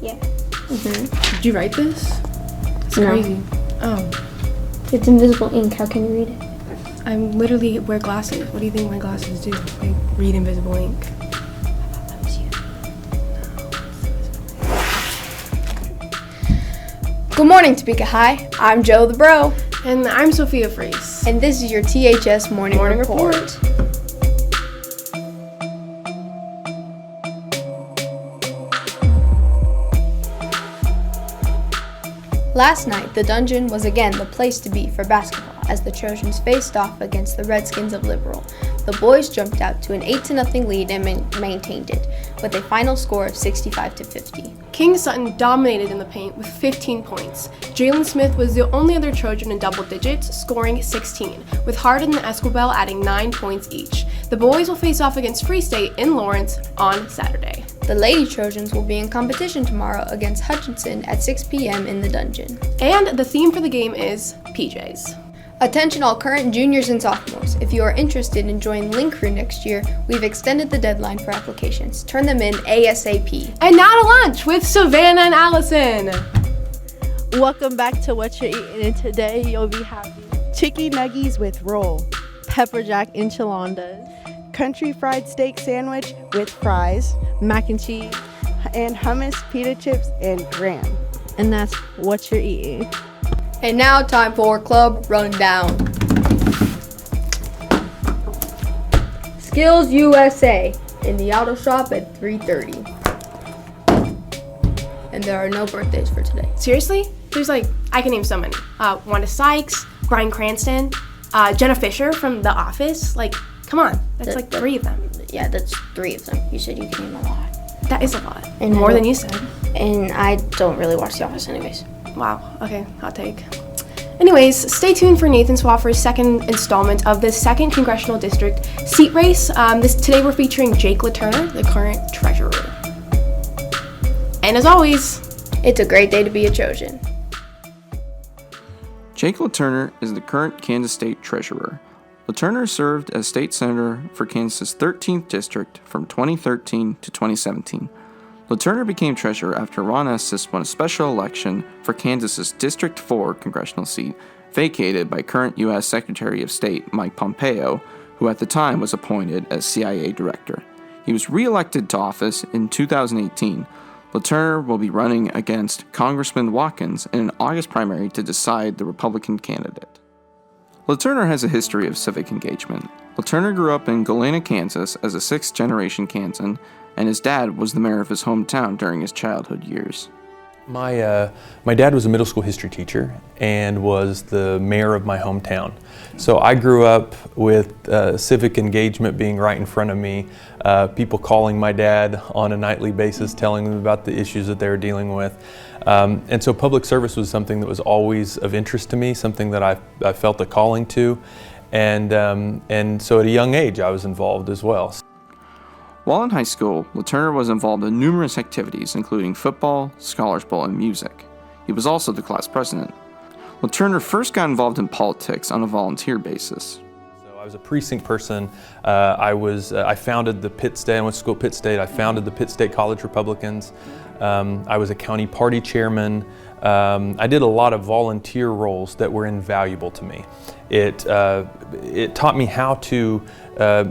Yeah. Did you write this? It's No. crazy. Oh, It's invisible ink. How can you read it? I literally wear glasses. What do you think my glasses do? They read invisible ink. That was you. Good morning, Topeka High. I'm Joe the Bro, And I'm Sophia Freese. and this is your THS Morning Report. Last night, the Dungeon was again the place to be for basketball as the Trojans faced off against the Redskins of Liberal. The boys jumped out to an 8-0 lead and maintained it, with a final score of 65-50. King Sutton dominated in the paint with 15 points. Jalen Smith was the only other Trojan in double digits, scoring 16, with Hardin and Esquibel adding 9 points each. The boys will face off against Free State in Lawrence on Saturday. The Lady Trojans will be in competition tomorrow against Hutchinson at 6 p.m. in the Dungeon. And the theme for the game is PJs. Attention all current juniors and sophomores. If you are interested in joining Link Crew next year, we've extended the deadline for applications. Turn them in ASAP. And now to lunch with Savannah and Allison. Welcome back to What You're Eating, and today you'll be having chicken nuggies with roll, pepper jack enchiladas, country fried steak sandwich with fries, mac and cheese, and hummus, pita chips, and graham. And that's what you're eating. And now time for Club Rundown. Skills USA in the auto shop at 3:30. And there are no birthdays for today. Seriously? There's I can name so many. Wanda Sykes, Bryan Cranston, Jenna Fisher from The Office. Come on, that's 3 of them. Yeah, that's 3 of them. You said you can name a lot. That is a lot. And More I than don't- you said. And I don't really watch The Office anyways. Wow, okay, hot take. Anyways, stay tuned for Nathan Swaffer's second installment of the 2nd Congressional District seat race. Today we're featuring Jake LaTurner, the current treasurer. And as always, It's a great day to be a Trojan. Jake LaTurner is the current Kansas State Treasurer. LaTurner served as State Senator for Kansas's 13th District from 2013 to 2017. LaTurner became Treasurer after Ron Estes won a special election for Kansas's District 4 congressional seat, vacated by current U.S. Secretary of State Mike Pompeo, who at the time was appointed as CIA Director. He was re-elected to office in 2018. LaTurner will be running against Congressman Watkins in an August primary to decide the Republican candidate. LaTurner has a history of civic engagement. LaTurner grew up in Galena, Kansas as a 6th-generation Kansan, and his dad was the mayor of his hometown during his childhood years. My dad was a middle school history teacher and was the mayor of my hometown. So I grew up with civic engagement being right in front of me, people calling my dad on a nightly basis, telling them about the issues that they were dealing with. And so public service was something that was always of interest to me, something that I felt a calling to. And so at a young age I was involved as well. While in high school, LaTurner was involved in numerous activities including football, Scholars Bowl, and music. He was also the class president. LaTurner first got involved in politics on a volunteer basis. So I was a precinct person. I founded the Pitt State. I went to school at Pitt State. I founded the Pitt State College Republicans. I was a county party chairman. I did a lot of volunteer roles that were invaluable to me. It taught me how to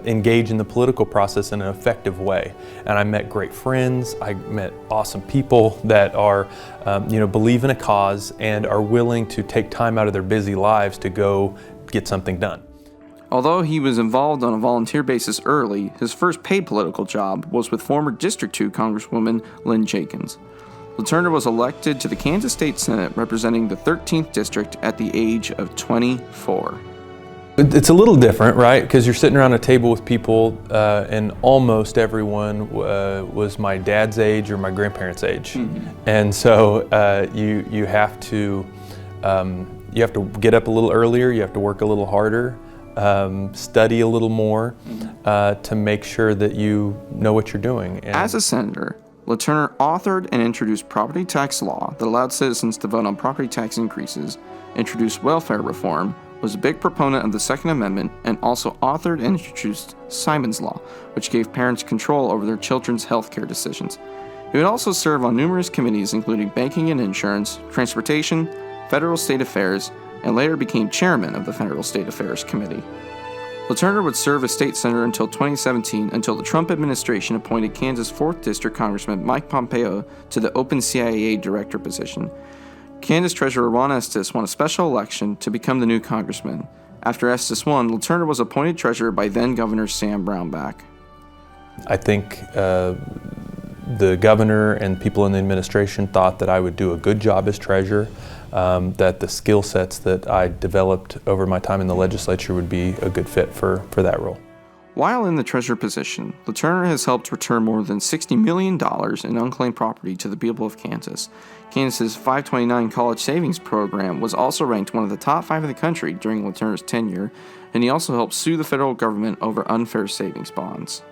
engage in the political process in an effective way. And I met great friends. I met awesome people that are, believe in a cause and are willing to take time out of their busy lives to go get something done. Although he was involved on a volunteer basis early, his first paid political job was with former District 2 Congresswoman Lynn Jenkins. LaTurner was elected to the Kansas State Senate representing the 13th District at the age of 24. It's a little different, right? Because you're sitting around a table with people and almost everyone was my dad's age or my grandparents' age. Mm-hmm. And so you have to get up a little earlier, you have to work a little harder, study a little more to make sure that you know what you're doing. And as a senator, LaTurner authored and introduced property tax law that allowed citizens to vote on property tax increases, introduced welfare reform, was a big proponent of the Second Amendment, and also authored and introduced Simon's Law, which gave parents control over their children's health care decisions. He would also serve on numerous committees including banking and insurance, transportation, federal state affairs, and later became chairman of the Federal State Affairs Committee. LeTurner would serve as state senator until 2017, until the Trump administration appointed Kansas 4th District Congressman Mike Pompeo to the open CIA director position. Kansas Treasurer Ron Estes won a special election to become the new congressman. After Estes won, LeTurner was appointed treasurer by then Governor Sam Brownback. I think the governor and people in the administration thought that I would do a good job as treasurer, that the skill sets that I developed over my time in the legislature would be a good fit for that role. While in the treasurer position, LeTurner has helped return more than $60 million in unclaimed property to the people of Kansas. Kansas's 529 College Savings Program was also ranked one of the top 5 in the country during LeTurner's tenure, and he also helped sue the federal government over unfair savings bonds.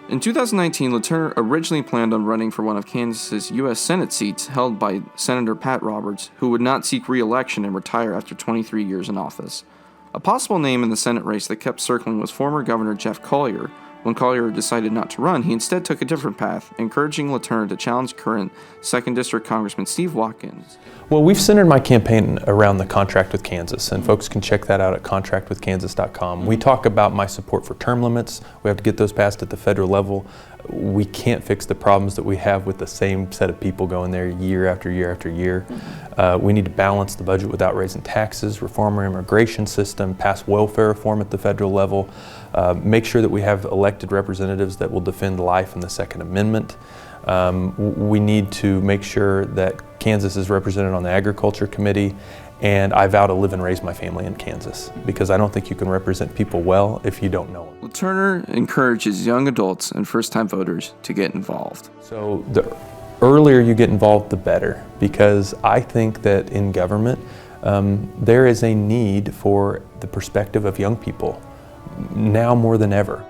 In 2019, LeTurner originally planned on running for one of Kansas's U.S. Senate seats held by Senator Pat Roberts, who would not seek re-election and retire after 23 years in office. A possible name in the Senate race that kept circling was former Governor Jeff Collier. When Collier decided not to run, he instead took a different path, encouraging LeTurner to challenge current 2nd District Congressman Steve Watkins. Well, we've centered my campaign around the Contract with Kansas, and folks can check that out at contractwithkansas.com. We talk about my support for term limits. We have to get those passed at the federal level. We can't fix the problems that we have with the same set of people going there year after year after year. We need to balance the budget without raising taxes, reform our immigration system, pass welfare reform at the federal level, make sure that we have elected representatives that will defend life and the Second Amendment. We need to make sure that Kansas is represented on the Agriculture Committee, and I vow to live and raise my family in Kansas, because I don't think you can represent people well if you don't know them. LeTurner encourages young adults and first-time voters to get involved. So the earlier you get involved, the better, because I think that in government, there is a need for the perspective of young people, now more than ever.